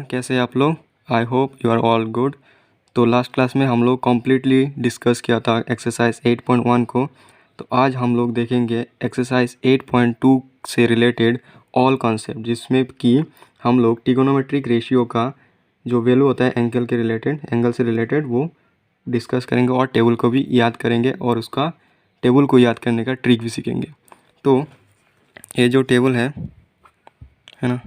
कैसे हैं आप लोग? I hope you are all good. तो लास्ट क्लास में हम लोग कम्प्लीटली डिस्कस किया था एक्सरसाइज 8.1 को। तो आज हम लोग देखेंगे एक्सरसाइज 8.2 से रिलेटेड ऑल कॉन्सेप्ट, जिसमें कि हम लोग ट्रिगोनोमेट्रिक रेशियो का जो वैल्यू होता है एंगल से रिलेटेड वो डिस्कस करेंगे और टेबल को भी याद करेंगे और उसका टेबल को याद करने का ट्रिक भी सीखेंगे। तो ये जो टेबल है ना,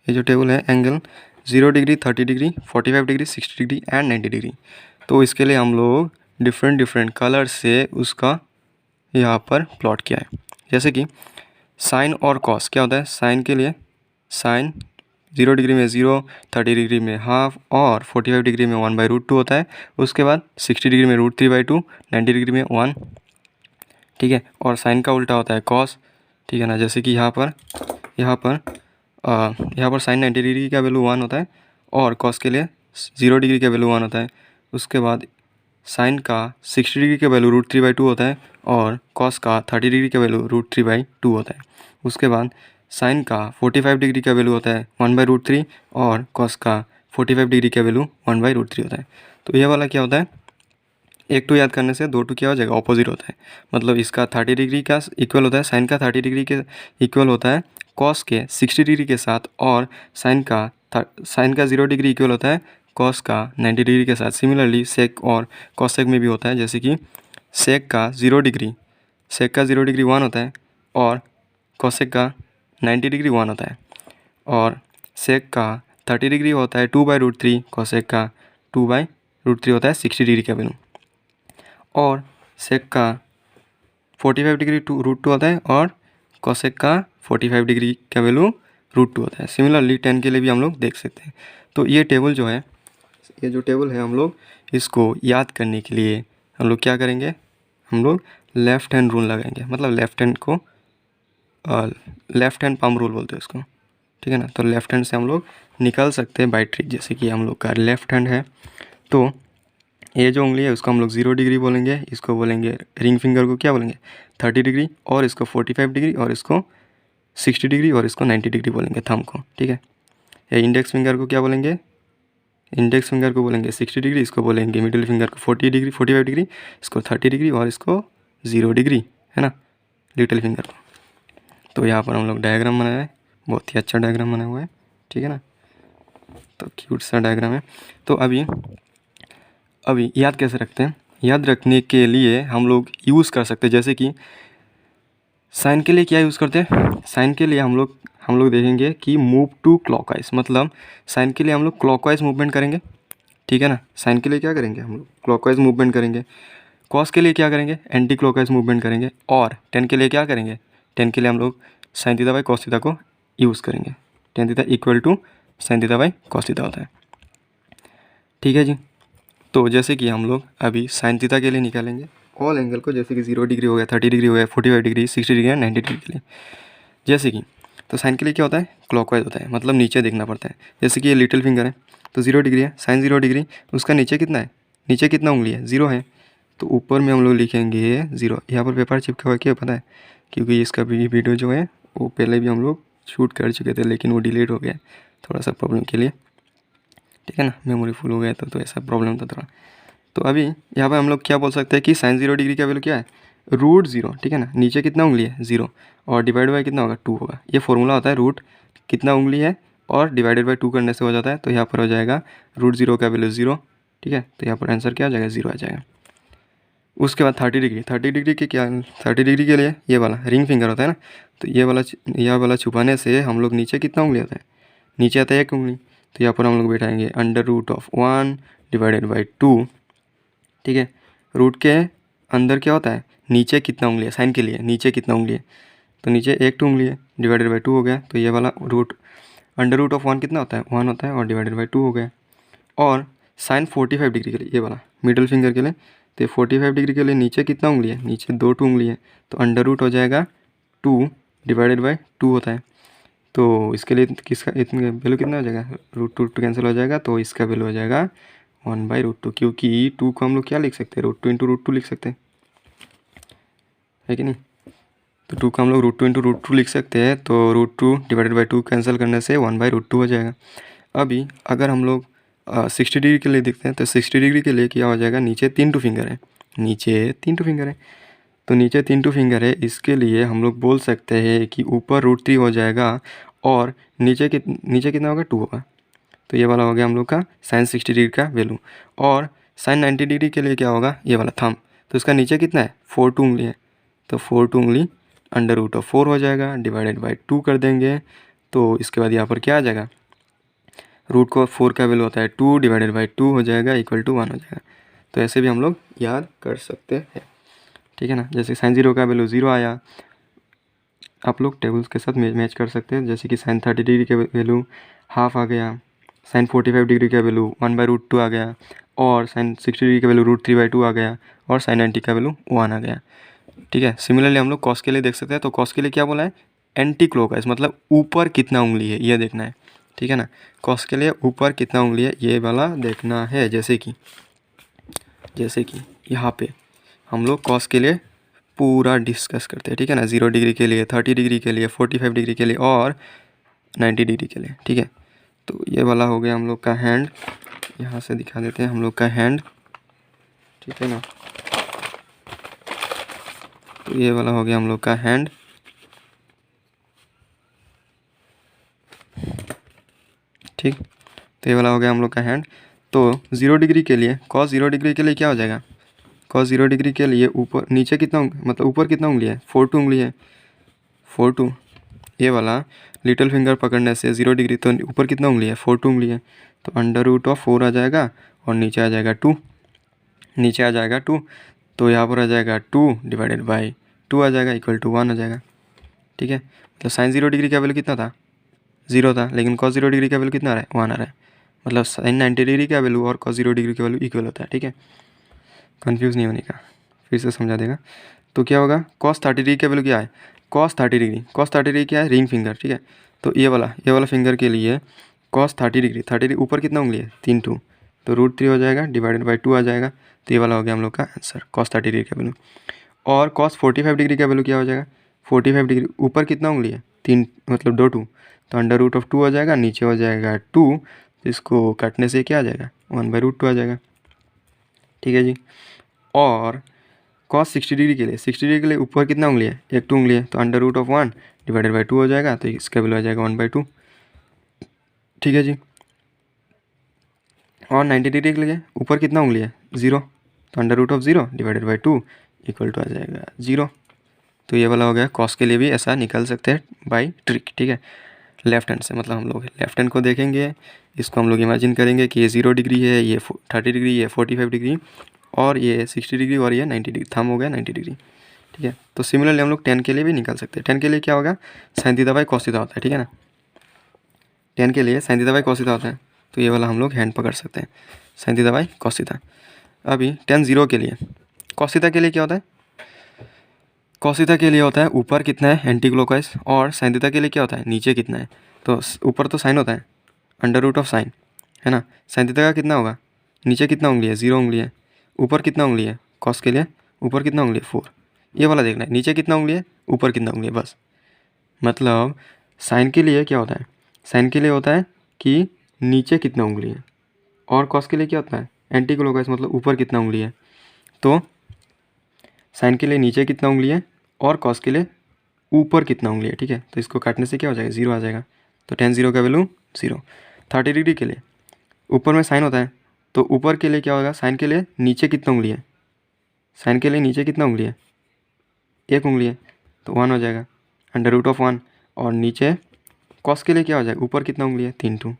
ये जो टेबल है angle 0 degree, 30 degree, 45 degree, 60 degree and 90 degree. तो इसके लिए हम लोग डिफरेंट कलर से उसका यहाँ पर प्लॉट किया है। जैसे कि साइन और कॉस क्या होता है? साइन के लिए साइन 0 डिग्री में 0, 30 डिग्री में हाफ और 45 डिग्री में 1/√2 होता है। उसके बाद 60 डिग्री में √3/2, 90 डिग्री में 1, ठीक है। और साइन का उल्टा होता है कॉस, ठीक है ना। जैसे कि यहाँ पर साइन 90 डिग्री का वैल्यू 1 होता है और कॉस के लिए 0 डिग्री का वैल्यू 1 होता है। उसके बाद साइन का 60 डिग्री का वैल्यू √3/2 होता है और कॉस का 30 डिग्री का वैल्यू √3/2 होता है। उसके बाद साइन का 45 डिग्री का वैल्यू होता है 1/√3 और कॉस का 45 डिग्री का वैल्यू 1/√3 होता है। तो ये वाला क्या होता है? एक टू याद करने से 2 टू क्या हो जाएगा? ऑपोजिट होता है। मतलब इसका 30 डिग्री का इक्वल होता है, साइन का 30 डिग्री के इक्वल होता है कॉस के 60 डिग्री के साथ, और साइन का 0 डिग्री इक्वल होता है कॉस का 90 डिग्री के साथ। सिमिलरली सेक और कॉसेक में भी होता है। जैसे कि सेक का 0 डिग्री 1 होता है और कॉसेक का 90 डिग्री 1 होता है, और सेक का 30 डिग्री होता है 2/√3, कॉसेक का 2/√3 होता है 60 डिग्री का वैल्यू, और सेक का 45 डिग्री √2 होता है और कॉसेक का 45 डिग्री का वैल्यू √2 होता है। सिमिलरली 10 के लिए भी हम लोग देख सकते हैं। तो ये जो टेबल है हम लोग इसको याद करने के लिए हम लोग क्या करेंगे? हम लोग लेफ़्ट हैंड रूल लगाएंगे। मतलब लेफ़्ट हैंड पाम रूल बोलते हैं उसको, ठीक है ना। तो लेफ़्ट हैंड से हम लोग निकल सकते हैं बाय ट्रिक। जैसे कि हम लोग का लेफ़्ट हैंड है, तो ये जो उंगली है उसको हम लोग 0 डिग्री बोलेंगे, इसको बोलेंगे रिंग फिंगर को क्या बोलेंगे? 30 डिग्री, और इसको 45 डिग्री, और इसको 60 डिग्री, और इसको 90 डिग्री बोलेंगे थंब को, ठीक है। ये इंडेक्स फिंगर को क्या बोलेंगे? इंडेक्स फिंगर को बोलेंगे 60 डिग्री, इसको बोलेंगे मिडिल फिंगर को 45 डिग्री, इसको 30 डिग्री, और इसको 0 डिग्री, है ना, लिटिल फिंगर को। तो यहाँ पर हम लोग डायग्राम बनाया है, बहुत ही अच्छा डायग्राम बना हुआ है, ठीक है ना। तो क्यूट सा डायग्राम है। तो अभी याद कैसे रखते हैं? याद रखने के लिए हम लोग यूज़ कर सकते हैं। जैसे कि साइन के लिए क्या यूज़ करते हैं? साइन के लिए हम लोग देखेंगे कि मूव टू क्लॉकवाइज, मतलब साइन के लिए हम लोग क्लॉकवाइज मूवमेंट करेंगे, ठीक है ना। साइन के लिए क्या करेंगे? हम लोग क्लॉकवाइज मूवमेंट करेंगे। कॉस के लिए क्या करेंगे? एंटी क्लॉकवाइज मूवमेंट करेंगे। और टेन के लिए क्या करेंगे? टेन के लिए हम लोग sine theta by cos theta को यूज़ करेंगे। Tan theta equal to sine theta by cos theta होता है, ठीक है जी। तो जैसे कि हम लोग अभी साइन थीटा के लिए निकालेंगे ऑल एंगल को, जैसे कि 0 डिग्री हो गया, 30 डिग्री हो गया, 45 डिग्री, 60 डिग्री, 90 डिग्री के लिए। जैसे कि तो साइन के लिए क्या होता है? क्लॉकवाइज होता है, मतलब नीचे देखना पड़ता है। जैसे कि ये लिटिल फिंगर है, तो 0 डिग्री है, साइन 0 डिग्री, उसका नीचे कितना है? नीचे कितना उंगली है? 0 है। तो ऊपर में हम लोग लिखेंगे 0। यहाँ पर पेपर चिपका हुआ क्या पता है? क्योंकि इसका भी वीडियो जो है वो पहले भी हम लोग शूट कर चुके थे, लेकिन वो डिलीट हो गया थोड़ा सा प्रॉब्लम के लिए, ठीक है ना। मेमोरी फुल हो गया था, तो ऐसा प्रॉब्लम था थोड़ा। तो अभी यहाँ पर हम लोग क्या बोल सकते हैं कि साइन 0 डिग्री का वैल्यू क्या है? √0, ठीक है ना। नीचे कितना उंगली है? 0, और डिवाइड बाई कितना होगा? 2 होगा। ये फॉर्मूला होता है, रूट कितना उंगली है और डिवाइडेड बाई 2 करने से हो जाता है। तो यहाँ पर हो जाएगा √0 का वैल्यू 0, ठीक है। तो यहाँ पर आंसर क्या आ जाएगा? 0 आ जाएगा। उसके बाद 30 डिग्री के क्या? 30 डिग्री के लिए ये वाला रिंग फिंगर होता है ना, तो यह वाला छुपाने से हम लोग नीचे कितना उंगली होता है? नीचे आता है 1 उंगली। तो यहाँ पर हम लोग बैठाएंगे √1 डिवाइडेड बाई 2, ठीक है। रूट के अंदर क्या होता है? नीचे कितना उंगली है? साइन के लिए नीचे कितना उंगली है? तो नीचे 1 उंगली है, डिवाइडेड बाई 2 हो गया। तो ये वाला √1 कितना होता है? 1 होता है, और डिवाइडेड बाई 2 हो गया। और साइन 45 डिग्री के लिए ये वाला मिडिल फिंगर के लिए, तो 45 डिग्री के लिए नीचे कितना उंगली है? नीचे 2 उंगली है, तो अंडर रूट हो जाएगा 2 डिवाइडेड बाई 2 होता है। तो इसके लिए किसका इतना वैल्यू कितना हो जाएगा? √2 कैंसिल हो जाएगा, तो इसका वैल्यू हो जाएगा 1/√2, क्योंकि 2 को हम लोग क्या लिख सकते हैं? √2 × √2 लिख सकते हैं, है कि नहीं। तो 2 का हम लोग √2 इंटू √2 लिख सकते हैं, तो √2 डिवाइडेड बाई 2 कैंसिल करने से 1/√2 हो जाएगा। अभी अगर हम लोग 60 डिग्री के लिए देखते हैं, तो 60 डिग्री के लिए क्या हो जाएगा, नीचे 3 टू फिंगर है, नीचे 3 टू फिंगर है, तो नीचे 3 टू फिंगर है, इसके लिए हम लोग बोल सकते हैं कि ऊपर √3 हो जाएगा और नीचे कितना होगा, 2 होगा। तो ये वाला हो गया हम लोग का साइन 60 डिग्री का वैल्यू। और साइन 90 डिग्री के लिए क्या होगा, ये वाला थंब, तो इसका नीचे कितना है, 4 टू उंगली है, तो 4 टू उंगली √4 हो जाएगा, डिवाइडेड बाई 2 कर देंगे। तो इसके बाद यहाँ पर क्या आ जाएगा, √4 का वैल्यू होता है 2 डिवाइडेड बाई 2 हो जाएगा, इक्वल टू 1 हो जाएगा। तो ऐसे भी हम लोग याद कर सकते हैं, ठीक है ना। जैसे साइन 0 का वैल्यू 0 आया, आप लोग टेबल्स के साथ मैच कर सकते हैं, जैसे कि साइन 30 डिग्री के वैल्यू हाफ आ गया, साइन 45 डिग्री का वैल्यू 1/√2 आ गया, और साइन 60 डिग्री का वैल्यू √3/2 आ गया, और साइन 90 का वैल्यू 1 आ गया, ठीक है। सिमिलरली हम लोग कॉस के लिए देख सकते हैं, तो कॉस के लिए क्या बोला है, एंटी क्लॉकवाइज, मतलब ऊपर कितना उंगली है ये देखना है, ठीक है ना। कॉस के लिए ऊपर कितना उंगली है ये वाला देखना है। जैसे कि यहाँ पे हम लोग कॉस के लिए पूरा डिस्कस करते हैं, ठीक है ना। 0 डिग्री के लिए, 30 डिग्री के लिए, 45 डिग्री के लिए और 90 डिग्री के लिए, ठीक है। तो ये वाला हो गया हम लोग का हैंड, यहाँ से दिखा देते हैं हम लोग का हैंड, ठीक है ना। तो ये वाला हो गया हम लोग का हैंड, ठीक। तो ये वाला हो गया हम लोग का हैंड। तो 0 डिग्री के लिए, कॉस 0 डिग्री के लिए क्या हो जाएगा, कॉस 0 डिग्री के लिए ऊपर नीचे कितना मतलब ऊपर कितना उंगली है, 4 टू उंगली है, 4 टू, ये वाला लिटिल फिंगर पकड़ने से 0 डिग्री, तो ऊपर कितना उंगली है, 4 टू उंगली है, तो √4 आ जाएगा, और नीचे आ जाएगा 2, नीचे आ जाएगा 2, तो यहाँ पर आ जाएगा 2 डिवाइडेड बाई 2 आ जाएगा, इक्वल टू 1 आ जाएगा, ठीक है। मतलब साइन 0 डिग्री का वैल्यू कितना था, 0 था, लेकिन कॉस 0 डिग्री का वैल्यू कितना आ रहा है, 1 आ रहा है। मतलब साइन 90 डिग्री का वैल्यू और कॉस 0 डिग्री का वैल्यू इक्वल होता है, ठीक है। कन्फ्यूज़ नहीं होने का, फिर से समझा देगा। तो क्या होगा, कॉस 30 डिग्री का वैल्यू क्या है, कॉस 30 डिग्री क्या है, रिंग फिंगर, ठीक है। तो ये वाला फिंगर के लिए कॉस 30 डिग्री ऊपर कितना उंगली है, 3 टू, तो √3 हो जाएगा, डिवाइडेड बाई 2 आ जाएगा। तो ये वाला हो गया हम लोग का आंसर, कॉस 30 डिग्री का वैल्यू। और कॉस 45 डिग्री का वैल्यू क्या हो जाएगा, 45 डिग्री ऊपर कितना उंगली है, 3, मतलब 2 टू, तो √2 हो जाएगा, नीचे हो जाएगा 2, इसको काटने से क्या आ जाएगा, 1/√2 आ जाएगा, ठीक है जी। और कॉस 60 डिग्री के लिए, 60 डिग्री के लिए ऊपर कितना उंगली है, 1 टू उंगली है, तो √1 डिवाइडेड बाई 2 हो जाएगा, तो इसका वैल्यू आ जाएगा 1/2, ठीक है जी। और 90 डिग्री के लिए ऊपर कितना उंगली है, 0, तो √0 डिवाइडेड बाई 2 इक्वल टू आ जाएगा 0। तो ये वाला हो गया, कॉस के लिए भी ऐसा निकल सकते हैं बाई ट्रिक, ठीक है। लेफ्ट हैंड से, मतलब हम लोग लेफ्ट हैंड को देखेंगे, इसको हम लोग इमेजिन करेंगे कि ये 0 डिग्री है, ये 30 डिग्री, ये 45 डिग्री, और ये 60 डिग्री, और ये 90 डिग्री, थंब हो गया 90 डिग्री, ठीक है। तो सिमिलरली हम लोग 10 के लिए भी निकाल सकते हैं। 10 के लिए क्या होगा, sign theta by cos theta होता है, ठीक है ना। 10 के लिए sign theta by cos theta होता है, तो ये वाला हम लोग हैंड पकड़ सकते हैं, sign theta by cos theta. अभी 10 0 के लिए, कॉस थीटा के लिए क्या होता है, कॉस थीटा के लिए होता है ऊपर कितना है एंटी क्लॉकवाइज, और साइन थीटा के लिए क्या होता है, नीचे कितना है। तो ऊपर तो साइन होता है, √sin है ना। साइन थीटा का कितना होगा, नीचे कितना उंगली है, 0 उंगली है, ऊपर कितना उंगली है, कॉस के लिए ऊपर कितना उंगली है, 4। ये वाला देखना है, नीचे कितना उंगली है, ऊपर कितना उंगली है, बस। मतलब साइन के लिए क्या होता है, साइन के लिए होता है कि नीचे कितना उंगली है, और कॉस के लिए क्या होता है, एंटी क्लॉकवाइज, मतलब ऊपर कितना उंगली है। तो साइन के लिए नीचे कितना उंगली है, और कॉस के लिए ऊपर कितना उंगली है, ठीक है। तो इसको काटने से क्या हो जाएगा, 0 आ जाएगा, तो 10 0 का वैल्यू 0। 30 डिग्री के लिए ऊपर में साइन होता है, तो ऊपर के लिए क्या होगा, साइन के लिए नीचे कितना उंगली है, साइन के लिए नीचे कितना उंगली है, 1 उंगली है, तो 1 हो जाएगा, √1। और नीचे कॉस के लिए क्या हो जाएगा, ऊपर कितना उंगली है, 3 टू,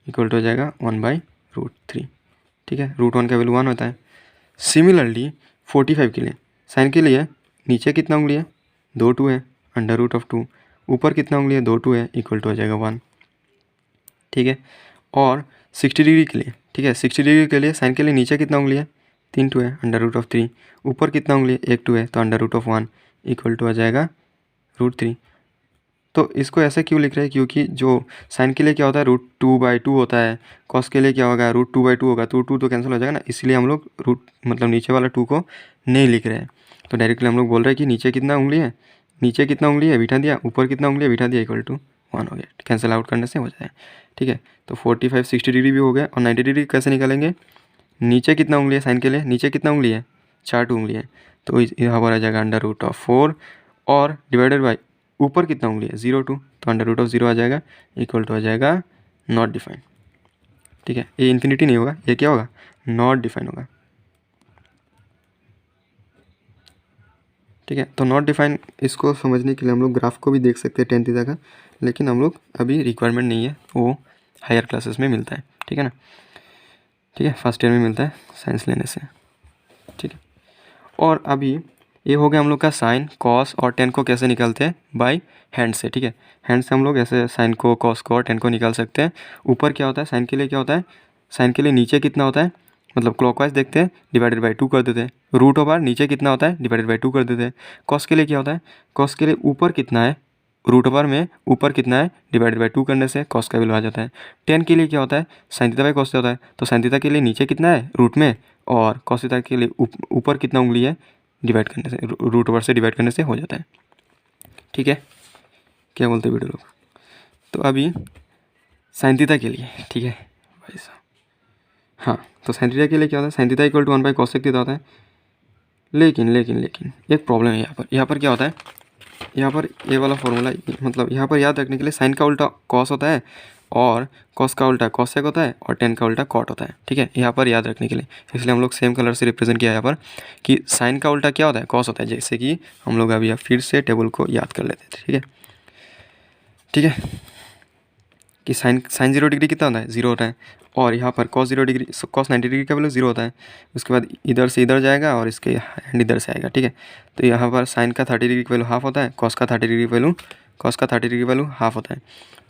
इक्वल टू हो जाएगा 1/√3, ठीक है। √1 का वैल्यू 1 होता है। सिमिलरली 45 के लिए, साइन के लिए नीचे कितना उंगली है, 2 टू है, √2, ऊपर कितना उंगली है, 2 टू है, इक्वल टू हो जाएगा 1, ठीक है। और 60 डिग्री के लिए, ठीक है, 60 डिग्री के लिए साइन के लिए नीचे कितना उंगली है, 3 टू है, √3, ऊपर कितना उंगली है, 1 टू है, तो √1 इक्वल टू आ जाएगा √3। तो इसको ऐसे क्यों लिख रहे हैं, क्योंकि जो साइन के लिए क्या होता है, √2/2 होता है, कॉस के लिए क्या होगा, √2/2 होगा, तो 2 तो कैंसिल हो जाएगा ना, इसलिए हम लोग मतलब नीचे वाला 2 को नहीं लिख रहे हैं। तो डायरेक्टली हम लोग बोल रहे हैं कि नीचे कितना उंगली है, नीचे कितना उंगली है बिठा दिया, ऊपर कितना उंगली है बिठा दिया, इक्वल टू 1 हो गया। कैंसिल आउट करने से हो जाए, ठीक है। तो 45 60 डिग्री भी हो गया। और 90 डिग्री कैसे निकालेंगे, नीचे कितना उंगली है साइन के लिए, नीचे कितना उंगली है, 4 उंगली है, तो यहाँ पर आ जाएगा √4 और डिवाइडेड बाई ऊपर कितना उंगली है 0 2, तो √0 आ जाएगा, इक्वल टू आ जाएगा नॉट डिफाइन, ठीक है। ये इन्फिनिटी नहीं होगा, ये क्या होगा, नॉट डिफाइन होगा, ठीक है। तो नॉट डिफाइन इसको समझने के लिए हम लोग ग्राफ को भी देख सकते हैं tan थीटा का, लेकिन हम लोग अभी रिक्वायरमेंट नहीं है, वो हायर क्लासेस में मिलता है, ठीक है ना, ठीक है, फर्स्ट ईयर में मिलता है साइंस लेने से, ठीक है। और अभी ये हो गया हम लोग का साइन, कॉस और टेन को कैसे निकालते हैं, बाय हैंड से, ठीक है। हैंड से हम लोग ऐसे साइन को, कॉस को और टेन को निकाल सकते हैं। ऊपर क्या होता है साइन के लिए, क्या होता है साइन के लिए नीचे कितना होता है, मतलब क्लॉकवाइज देखते हैं, डिवाइडेड बाई 2 कर देते हैं। √, नीचे कितना होता है, डिवाइडेड बाई 2 कर देते हैं। कॉस के लिए क्या होता है, कॉस के लिए ऊपर कितना है, √, में ऊपर कितना है, डिवाइडेड बाई 2 करने से कॉस का वैल्यू आ जाता है। टेन के लिए क्या होता है, साइन थीटा बाई कॉस होता है, तो साइन थीटा के लिए नीचे कितना है रूट में, और कॉस थीटा के लिए ऊपर कितना उंगली है, डिवाइड करने से, √, से डिवाइड करने से हो जाता है, ठीक है। क्या बोलते हैं वीडियो लोग। तो अभी साइन थीटा के लिए, ठीक है भाई साहब, हाँ, तो साइन थीटा के लिए क्या होता है, sine theta equal to 1 by cosec theta होता है। लेकिन एक प्रॉब्लम है यहाँ पर क्या होता है, यहाँ पर ये वाला फॉर्मूला, मतलब यहाँ पर याद रखने के लिए साइन का उल्टा कॉस होता है, और कॉस का उल्टा कॉसेक होता है, और टेन का उल्टा कॉट होता है, ठीक है। यहाँ पर याद रखने के लिए इसलिए हम लोग सेम कलर से रिप्रेजेंट किया यहाँ पर कि साइन का उल्टा क्या होता है, कॉस होता है, जैसे कि हम लोग अभी फिर से टेबल को याद कर लेते थे, ठीक है, ठीक है, कि साइन 0 डिग्री कितना होता है, 0 होता है, और यहाँ पर cos 0 डिग्री, cos 90 डिग्री का वैल्यू 0 होता है। उसके बाद इधर से इधर जाएगा और इसके हैंड इधर से आएगा, ठीक है। तो यहाँ पर साइन का 30 डिग्री का वैल्यू हाफ होता है, cos का 30 डिग्री वैल्यू हाफ होता है।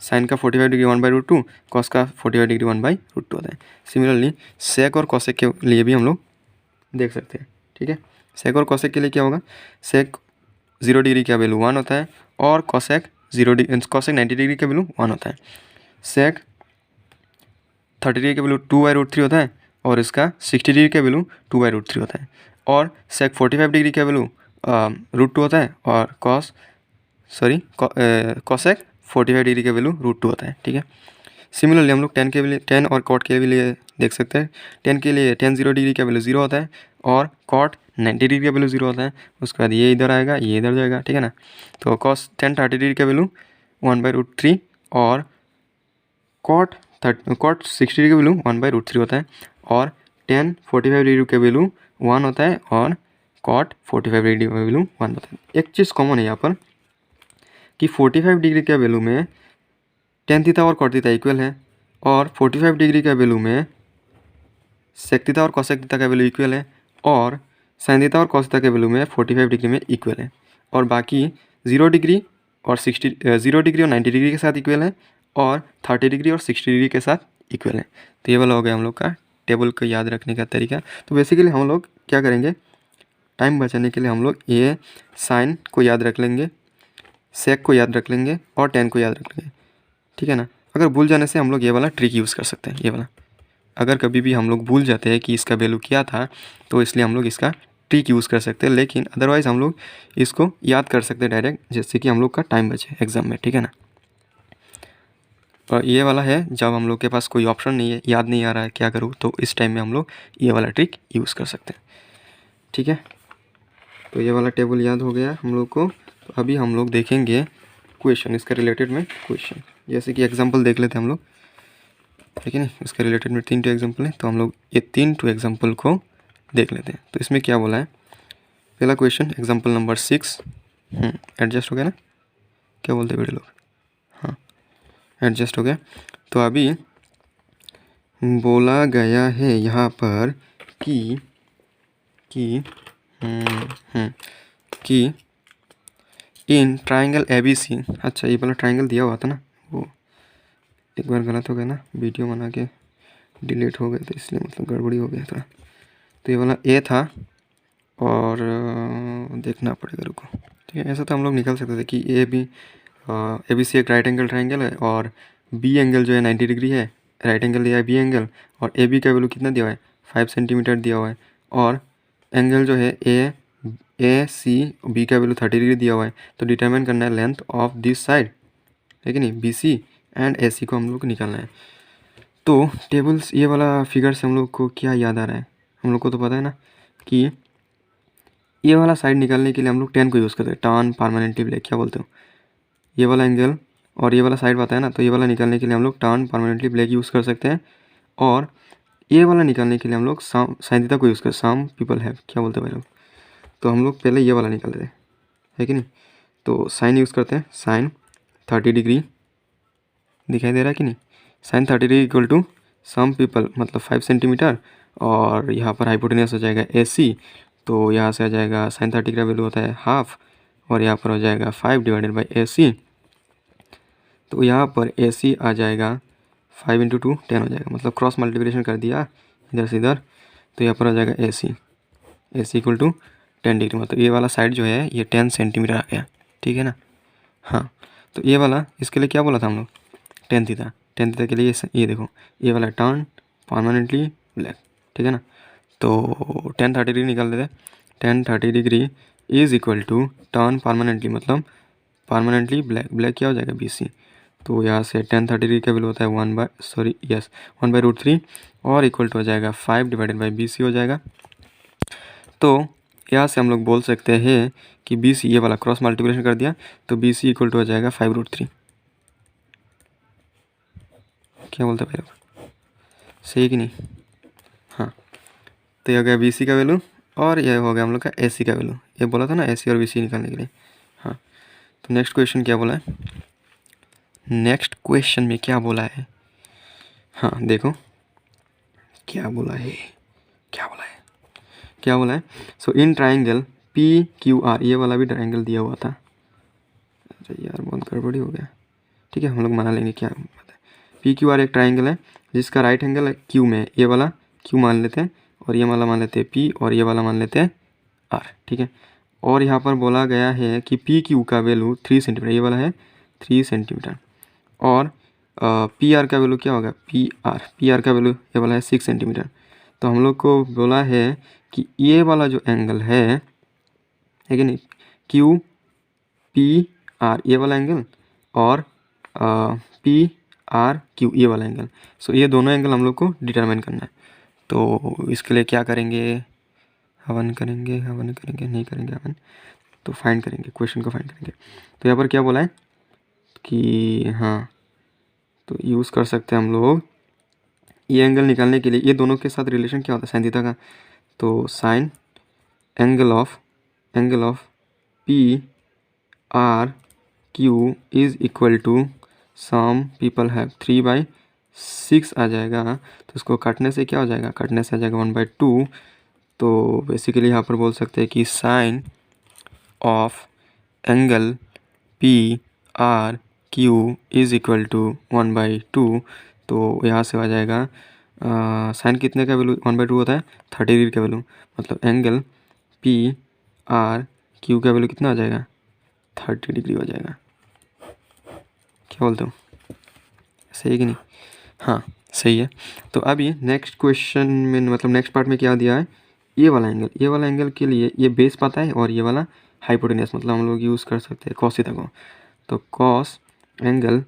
साइन का 45 डिग्री 1/√2, cos का 45 डिग्री 1/√2 होता है। सिमिलरली सेक और कॉसेक के लिए भी हम लोग देख सकते हैं, ठीक है। सेक और कॉसेक के लिए क्या होगा, सेक 0 डिग्री का वैल्यू 1 होता है, और कॉसेक 90 डिग्री का वैल्यू 1 होता है। सेक 30 डिग्री का वैल्यू 2/√3 होता है, और इसका 60 डिग्री का वैल्यू 2/√3 होता है। और सेक 45 डिग्री का वैल्यू √2 होता है, और कॉसेक 45 डिग्री का वैल्यू √2 होता है, ठीक है। सिमिलरली हम लोग टेन के लिए, टेन और कॉट के लिए देख सकते हैं। टेन के लिए tan 0 डिग्री का वैल्यू 0 होता है, और कॉट 90 डिग्री का वैल्यू 0 होता है। उसके बाद ये इधर आएगा, ये इधर जाएगा, ठीक है ना। तो cos tan 30 डिग्री का वैल्यू 1/√3, और कॉट 60 डिग्री का वैल्यू 1/√3 होता है, और tan 45 डिग्री का वैल्यू 1 होता है, और कॉट 45 डिग्री का वैल्यू 1 होता है। एक चीज़ कॉमन है यहाँ पर कि 45 डिग्री के वैल्यू में tan थीटा और cot थीटा इक्वल है, और 45 डिग्री का वैल्यू में sec थीटा और cosec थीटा का वैल्यू इक्वल है, और sin थीटा और cos थीटा के वैल्यू में 45 डिग्री में इक्वल है, और बाकी 0 डिग्री और 0 डिग्री और 90 डिग्री के साथ इक्वल है, और 30 डिग्री और 60 डिग्री के साथ इक्वल है। तो ये वाला हो गया हम लोग का टेबल को याद रखने का तरीका। तो बेसिकली हम लोग क्या करेंगे, टाइम बचाने के लिए हम लोग ये साइन को याद रख लेंगे, सेक को याद रख लेंगे, और टेन को याद रख लेंगे, ठीक है ना। अगर भूल जाने से हम लोग ये वाला ट्रिक यूज़ कर सकते हैं, ये वाला अगर कभी भी हम लोग भूल जाते हैं कि इसका वैल्यू क्या था, तो इसलिए हम लोग इसका ट्रिक यूज़ कर सकते हैं। लेकिन अदरवाइज़ हम लोग इसको याद कर सकते हैं डायरेक्ट, जैसे कि हम लोग का टाइम बचे एग्ज़ाम में, ठीक है ना। और ये वाला है जब हम लोग के पास कोई ऑप्शन नहीं है, याद नहीं आ रहा है क्या करूँ, तो इस टाइम में हम लोग ये वाला ट्रिक यूज़ कर सकते हैं, ठीक है। तो ये वाला टेबल याद हो गया हम लोग को। तो अभी हम लोग देखेंगे क्वेश्चन, इसके रिलेटेड में क्वेश्चन, जैसे कि एग्जाम्पल देख लेते हैं हम लोग, ठीक है ना। इसके रिलेटेड में 3 एग्जाम्पल है, तो हम लोग ये 3 एग्जाम्पल को देख लेते हैं। तो इसमें क्या बोला है, पहला क्वेश्चन एग्जाम्पल नंबर 6, एडजस्ट हो गया ना, क्या बोलते हैं वीडियो लोग, हाँ एडजस्ट हो गया। तो अभी बोला गया है यहाँ पर कि इन ट्राइंगल ABC, अच्छा ये वाला ट्राइंगल दिया हुआ था ना, वो एक बार गलत हो गया ना, वीडियो बना के डिलीट हो गया, तो इसलिए मतलब गड़बड़ी हो गया थोड़ा। तो ये वाला A था, और देखना पड़ेगा, रुको, ठीक है। ऐसा तो हम लोग निकल सकते थे कि ABC एक राइट एंगल ट्राइंगल है, और B एंगल जो है 90 डिग्री है, राइट एंगल दिया है B एंगल, और AB का वैल्यू कितना दिया हुआ है 5 सेंटीमीटर दिया हुआ है, और एंगल जो है ए सी बी का वैल्यू 30 डिग्री दिया हुआ है, तो डिटरमाइन करना है लेंथ ऑफ दिस साइड, है कि नहीं, बी सी एंड ए सी को हम लोग को निकालना है। तो टेबल्स ये वाला फिगर से हम लोग को क्या याद आ रहा है, हम लोग को तो पता है ना कि ये वाला साइड निकालने के लिए हम लोग टेन को यूज़ करते हैं, टर्न परमानेंटली ब्लैक, क्या बोलते हो, ये वाला एंगल और ये वाला साइड बताया ना, तो ये वाला निकालने के लिए हम लोग टर्न परमानेंटली ब्लैक यूज़ कर सकते हैं, और ये वाला निकालने के लिए हम लोग साइन थीटा को यूज़ कर, सम पीपल हैव, क्या बोलते हैं भाई लोग, तो हम लोग पहले ये वाला निकाल देते हैं, है कि नहीं, तो साइन यूज़ करते हैं, साइन 30 डिग्री दिखाई दे रहा है कि नहीं, sine 30 degree equal to some people मतलब 5 सेंटीमीटर, और यहाँ पर हाइपोटेन्यूस हो जाएगा ए सी, तो यहाँ से आ जाएगा साइन 30 का वैल्यू होता है हाफ, और यहाँ पर हो जाएगा 5 डिवाइडेड बाई ए सी, तो यहाँ पर ए सी आ जाएगा 5 इंटू 2 10 हो जाएगा, मतलब क्रॉस मल्टीप्लिकेशन कर दिया इधर से इधर, तो यहाँ पर आ जाएगा ए सी इक्वल टू 10 डिग्री, मतलब ये वाला साइड जो है ये 10 सेंटीमीटर आ गया, ठीक है ना। हाँ, तो ये वाला इसके लिए क्या बोला था हम लोग, टेन थीटा के लिए ये देखो, ये वाला टर्न परमानेंटली ब्लैक, ठीक है ना, तो 10 30 डिग्री निकाल देते, 10 30 degree is equal to turn permanently मतलब परमानेंटली ब्लैक क्या हो जाएगा बी सी, तो यहाँ से 10 30 डिग्री का वैल्यू होता है 1/√3 और इक्वल टू हो जाएगा 5 डिवाइडेड बाई बी सी हो जाएगा। तो यहाँ से हम लोग बोल सकते हैं कि बी सी ये वाला क्रॉस मल्टीप्लिकेशन कर दिया, तो बी सी इक्वल टू हो जाएगा 5√3, क्या बोलते हैं भाई लोग, सही कि नहीं। हाँ, तो ये हो गया बी सी का वैल्यू, और ये हो गया हम लोग का ए सी का वैल्यू, ये बोला था ना ए सी और बी सी निकालने के लिए। हाँ, तो नेक्स्ट क्वेश्चन क्या बोला है, नेक्स्ट क्वेश्चन में क्या बोला है, हाँ देखो क्या बोला है, so in triangle P Q R, ये वाला भी ट्राइंगल दिया हुआ था, अरे यार बहुत गड़बड़ी हो गया, ठीक है हम लोग मान लेंगे क्या बात है, पी क्यू आर एक ट्राइंगल है जिसका राइट एंगल है क्यू में, ये वाला क्यू मान लेते हैं, और ये वाला मान लेते हैं पी, और ये वाला मान लेते हैं आर, ठीक है। और यहाँ पर बोला गया है कि पी क्यू का वैल्यू 3 सेंटीमीटर, ये वाला है 3 सेंटीमीटर, और पी आर का वैल्यू क्या होगा, पी आर का वैल्यू ये वाला है 6 सेंटीमीटर। तो हम लोग को बोला है कि ये वाला जो एंगल है कि नहीं, क्यू पी आर ये वाला एंगल, और पी आर क्यू ये वाला एंगल, सो ये दोनों एंगल हम लोग को डिटरमाइन करना है। तो इसके लिए क्या करेंगे, हवन करेंगे नहीं करेंगे हवन, तो फाइंड करेंगे, क्वेश्चन को फाइंड करेंगे। तो यहाँ पर क्या बोला है कि हाँ, तो यूज़ कर सकते हैं हम लोग ये एंगल निकालने के लिए, ये दोनों के साथ रिलेशन क्या होता है साइन थीटा का, तो sine angle of P R Q is equal to some people have 3/6 आ जाएगा, तो उसको काटने से क्या हो जाएगा, काटने से आ जाएगा 1/2, तो बेसिकली यहाँ पर बोल सकते हैं कि sine of angle P R Q is equal to 1/2, तो यहाँ से आ जाएगा साइन कितने का वैल्यू 1/2 होता है, 30 डिग्री का वैल्यू, मतलब एंगल पी आर क्यू का वैल्यू कितना आ जाएगा, 30 डिग्री हो जाएगा, क्या बोलते हो, सही है कि नहीं। हाँ सही है। तो अभी नेक्स्ट क्वेश्चन में मतलब नेक्स्ट पार्ट में क्या दिया है, ये वाला एंगल के लिए ये बेस पता है, और ये वाला हाइपोटेन्यूस, मतलब हम लोग यूज़ कर सकते हैं कॉस थीटा को, तो कॉस एंगल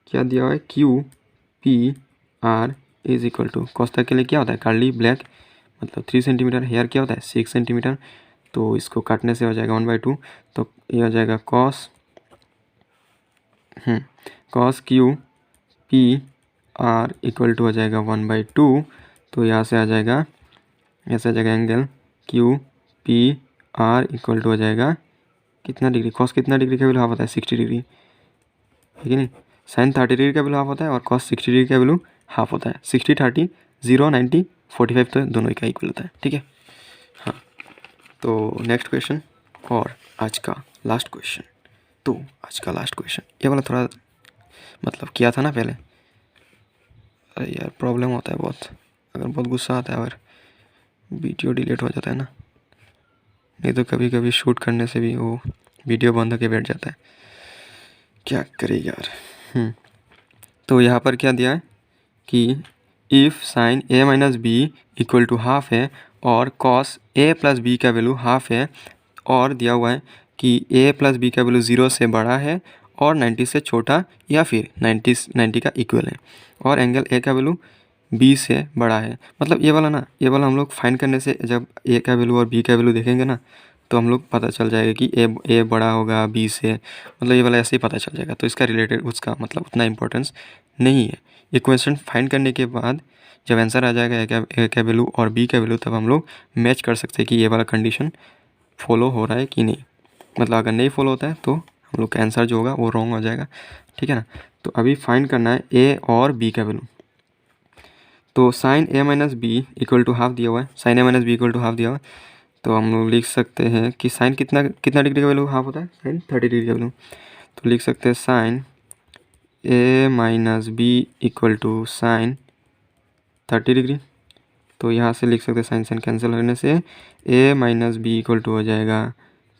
क्या दिया हुआ है, Q P R is equal to, cos theta के लिए क्या होता है कर्ली ब्लैक, मतलब 3 सेंटीमीटर, हेयर क्या होता है 6 सेंटीमीटर, तो इसको काटने से हो जाएगा 1/2, तो ये हो जाएगा cos Q P R equal to हो जाएगा 1/2, तो यहाँ से आ जाएगा angle Q P R equal to हो जाएगा कितना डिग्री, कॉस कितना डिग्री का वैल्यू हाफ होता है 60 डिग्री, है कि नहीं, साइन 30 डिग्री का वैल्यू हाफ होता है, और कॉस 60 डिग्री का वैल्यू हाफ होता है, 60 30 0 90 45 तो दोनों का इक्वल होता है, ठीक है। हाँ, तो नेक्स्ट क्वेश्चन और आज का लास्ट क्वेश्चन, ये वाला थोड़ा मतलब किया था ना पहले, अरे यार प्रॉब्लम होता है बहुत, अगर बहुत गुस्सा आता है और वीडियो डिलीट हो जाता है ना, नहीं तो कभी कभी शूट करने से भी वो वीडियो बंद होकर बैठ जाता है, क्या करे यार। तो यहाँ पर क्या दिया है कि if sine a - b equal to half है, और कॉस a + b का वैल्यू हाफ है, और दिया हुआ है कि a प्लस बी का वैल्यू 0 से बड़ा है और 90 से छोटा या फिर 90 का इक्वल है, और एंगल a का वैल्यू b से बड़ा है। मतलब ये वाला हम लोग फाइंड करने से जब a का वैल्यू और b का वैल्यू देखेंगे ना, तो हम लोग पता चल जाएगा कि a बड़ा होगा b से, मतलब ये वाला ऐसे ही पता चल जाएगा। तो इसका रिलेटेड उसका मतलब उतना इंपॉर्टेंस नहीं है। इक्वेशन फाइंड करने के बाद जब आंसर आ जाएगा a का वैल्यू और b का वैल्यू, तब हम लोग मैच कर सकते हैं कि ये वाला कंडीशन फॉलो हो रहा है कि नहीं। मतलब अगर नहीं फॉलो होता है तो हम लोग का आंसर जो होगा वो रॉन्ग हो जाएगा, ठीक है ना। तो अभी फाइंड करना है a और b का वैल्यू। तो sine a minus B equal to half दिया हुआ है, sine a minus B equal to half दिया हुआ है। तो हम लोग लिख सकते हैं कि साइन कितना कितना डिग्री का वैल्यू हाफ होता है, साइन 30 डिग्री का वैल्यू। तो लिख सकते हैं sine a minus B equal to sine 30 degree. तो यहाँ से लिख सकते हैं साइन साइन कैंसिल होने से a minus B equal to हो जाएगा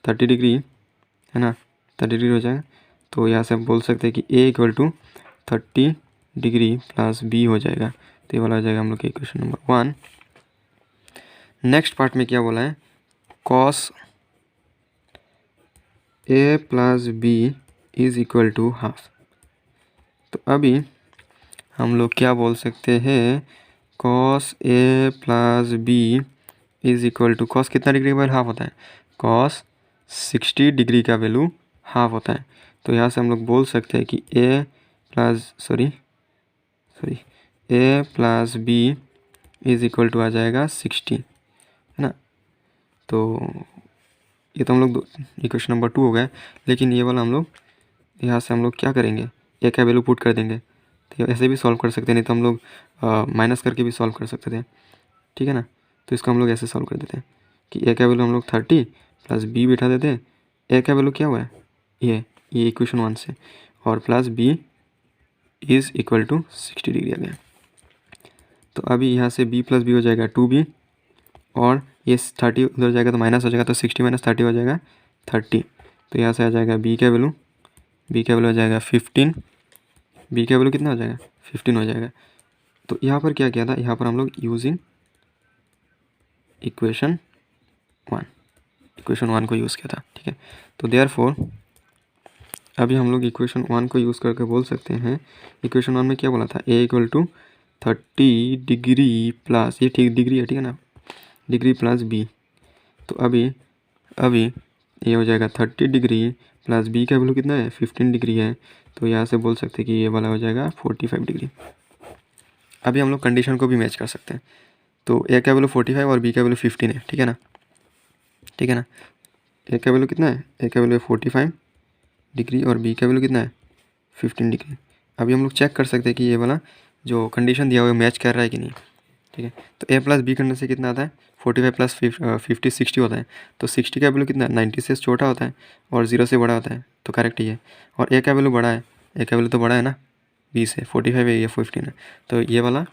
30 डिग्री, है ना, 30 डिग्री हो जाएगा। तो यहाँ से हम बोल सकते हैं कि a equal to 30 degree plus b हो जाएगा। तो ये वाला हो जाएगा हम लोग के इक्वेशन नंबर 1। नेक्स्ट पार्ट में क्या बोला है, cos a plus B is equal to half. तो अभी हम लोग क्या बोल सकते हैं, cos a plus B is equal to, cos कितना डिग्री का वैल्यू हाफ होता है, कॉस 60 डिग्री का वैल्यू हाफ होता है। तो यहाँ से हम लोग बोल सकते हैं कि a plus B is equal to आ जाएगा 60, है ना। तो ये तो हम लोग इक्वेशन नंबर 2 हो गया। लेकिन ये वाला हम लोग यहाँ से हम लोग क्या करेंगे, a का वैल्यू पुट कर देंगे। तो ऐसे भी सॉल्व कर सकते हैं, नहीं तो हम लोग माइनस करके भी सॉल्व कर सकते थे, ठीक है ना। तो इसको हम लोग ऐसे सॉल्व कर देते हैं कि a का वैल्यू हम लोग 30 प्लस b बिठा देते हैं। a का वैल्यू क्या हुआ है, ये इक्वेशन 1 से, और plus b is equal to 60 degree आ गया। तो अभी यहाँ से b प्लस बी हो जाएगा 2b, और ये 30 उधर जाएगा तो माइनस हो जाएगा, तो 60 माइनस 30 हो जाएगा 30। तो यहाँ से आ जाएगा b का वैल्यू हो जाएगा 15, b का वैल्यू कितना हो जाएगा 15 हो जाएगा। तो यहाँ पर क्या किया था, यहाँ पर हम लोग यूजिंग इक्वेशन 1 को यूज़ किया था, ठीक है। तो देयरफॉर अभी हम लोग इक्वेशन 1 को यूज़ करके बोल सकते हैं, इक्वेशन 1 में क्या बोला था, a equal to 30 degree plus, ये ठीक डिग्री है, ठीक है ना, डिग्री प्लस b। तो अभी ये हो जाएगा 30 डिग्री प्लस b का वैल्यू कितना है 15 डिग्री है। तो यहाँ से बोल सकते हैं कि ये वाला हो जाएगा 45 डिग्री। अभी हम लोग कंडीशन को भी मैच कर सकते हैं। तो a का वैल्यू 45 और b का वैल्यू 15 है, ठीक है ना, a का वैल्यू कितना है, a का वैल्यू 45 डिग्री और b का वैल्यू कितना है 15 डिग्री। अभी हम लोग चेक कर सकते हैं कि ये वाला जो कंडीशन दिया हुआ है मैच कर रहा है कि नहीं, ठीक है। तो a प्लस बी करने से कितना आता है, 45 प्लस 50 60 होता है। तो 60 का वैल्यू कितना है, 90 से छोटा होता है और 0 से बड़ा होता है, तो करेक्ट ही है। और a का वैल्यू बड़ा है, a का वैल्यू तो बड़ा है ना, b से 45 है, ये 15 है। तो ये वाला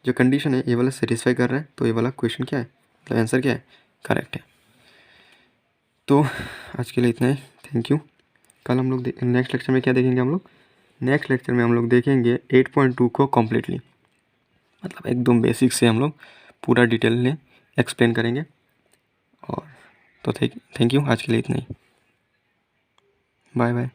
जो कंडीशन है ये वाला सेटिस्फाई कर रहा है। तो ये वाला क्वेश्चन क्या है, मतलब आंसर क्या है, करेक्ट है। तो आज के लिए इतना ही, थैंक यू। कल हम लोग नेक्स्ट लेक्चर में क्या देखेंगे, हम लोग नेक्स्ट लेक्चर में हम लोग देखेंगे 8.2 को कम्प्लीटली, मतलब एकदम बेसिक से हम लोग पूरा डिटेल में एक्सप्लेन करेंगे। और तो थैंक यू, आज के लिए इतना ही, बाय बाय।